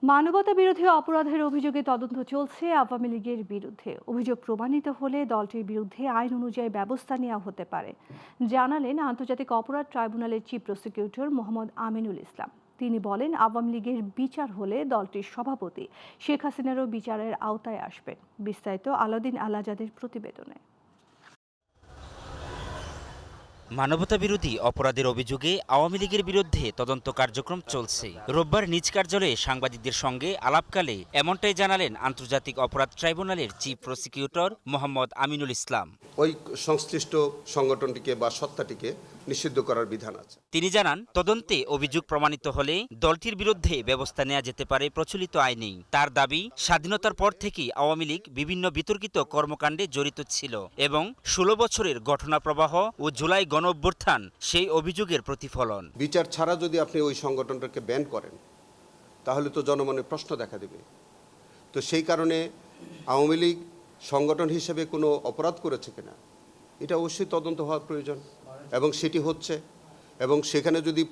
মানবতা বিরোধী অপরাধের অভিযোগে তদন্ত চলছে আওয়ামী লীগের বিরুদ্ধে। অভিযোগ প্রমাণিত হলে দলটির বিরুদ্ধে আইন অনুযায়ী ব্যবস্থা নেওয়া হতে পারে, জানালেন আন্তর্জাতিক অপরাধ ট্রাইব্যুনালের চিফ প্রসিকিউটর মোহাম্মদ আমিনুল ইসলাম। তিনি বলেন, আওয়ামী লীগের বিচার হলে দলটির সভাপতি শেখ হাসিনারও বিচারের আওতায় আসবেন। বিস্তারিত আলাউদ্দিন আল আজাদের প্রতিবেদনে। মানবতা বিরোধী অপরাধের অভিযোগে আওয়ামী লীগের বিরুদ্ধে তদন্ত কার্যক্রম চলছে। রোববার নিজ কার্যালয়ে সাংবাদিকদের সঙ্গে আলাপকালে এমনটাই জানালেন আন্তর্জাতিক অপরাধ ট্রাইব্যুনালের চিফ প্রসিকিউটর মোহাম্মদ আমিনুল ইসলাম। ওই সংশ্লিষ্ট সংগঠনটিকে বা সত্তাটিকে নিষিদ্ধ করার বিধান আছে। তিনি জানান, তদন্তে অভিযোগ প্রমাণিত হলে দলটির বিরুদ্ধে ব্যবস্থা নেওয়া যেতে পারে প্রচলিত আইনেই। তার দাবি, স্বাধীনতার পর থেকেই আওয়ামী লীগ বিভিন্ন বিতর্কিত কর্মকাণ্ডে জড়িত ছিল এবং 16 বছরের ঘটনা প্রবাহ ও জুলাই গণঅভ্যুত্থান সেই অভিযোগের প্রতিফলন। বিচার ছাড়া যদি আপনি ওই সংগঠনটাকে ব্যান করেন তাহলে তো জনমনে প্রশ্ন দেখা দেবে। তো সেই কারণে আওয়ামী লীগ সংগঠন হিসেবে কোনো অপরাধ করেছে কিনা এটা অবশ্যই তদন্ত হওয়ার প্রয়োজন, এবং সেটি হচ্ছে। এবং সেখানে যদি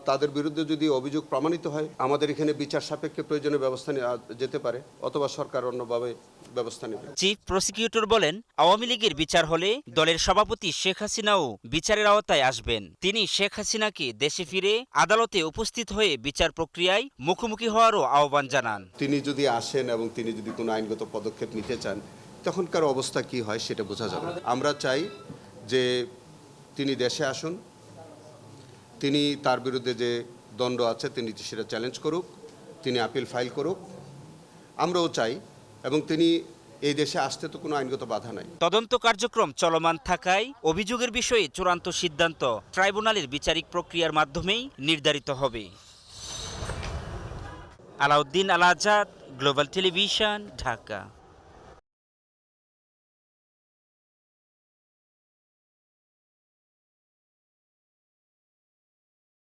তাদের বিরুদ্ধে যদি অভিযোগ প্রমাণিত হয়, আমাদের এখানে বিচার সাপেক্ষে প্রয়োজনীয় ব্যবস্থা নেওয়া যেতে পারে, অথবা সরকার অন্যভাবে ব্যবস্থা নেবে। চিফ প্রসিকিউটর বলেন, আওয়ামী লীগের বিচার হলে দলের সভাপতি শেখ হাসিনাও বিচারের আওতায় আসবেন। তিনি শেখ হাসিনাকে দেশে ফিরে আদালতে উপস্থিত হয়ে বিচার প্রক্রিয়ায় মুখোমুখি হওয়ারও আহ্বান জানান। তিনি যদি আসেন এবং তিনি যদি কোনো আইনগত পদক্ষেপ নিতে চান, তখনকার অবস্থা কি হয় সেটা বোঝা যাবে। আমরা চাই যে তিনি দেশে আসুন, তিনি তার বিরুদ্ধে যে দণ্ড আছে তিনি সেটা চ্যালেঞ্জ করুক, তিনি আপিল ফাইল করুক, আমরাও চাই। এবং তিনি এই দেশে আসতে তো কোনো আইনগত বাধা নাই। তদন্ত কার্যক্রম চলমান থাকায় অভিযোগের বিষয়ে চূড়ান্ত সিদ্ধান্ত ট্রাইব্যুনালের বিচারিক প্রক্রিয়ার মাধ্যমেই নির্ধারিত হবে। আলাউদ্দিন আল আজাদ, গ্লোবাল টেলিভিশন, ঢাকা।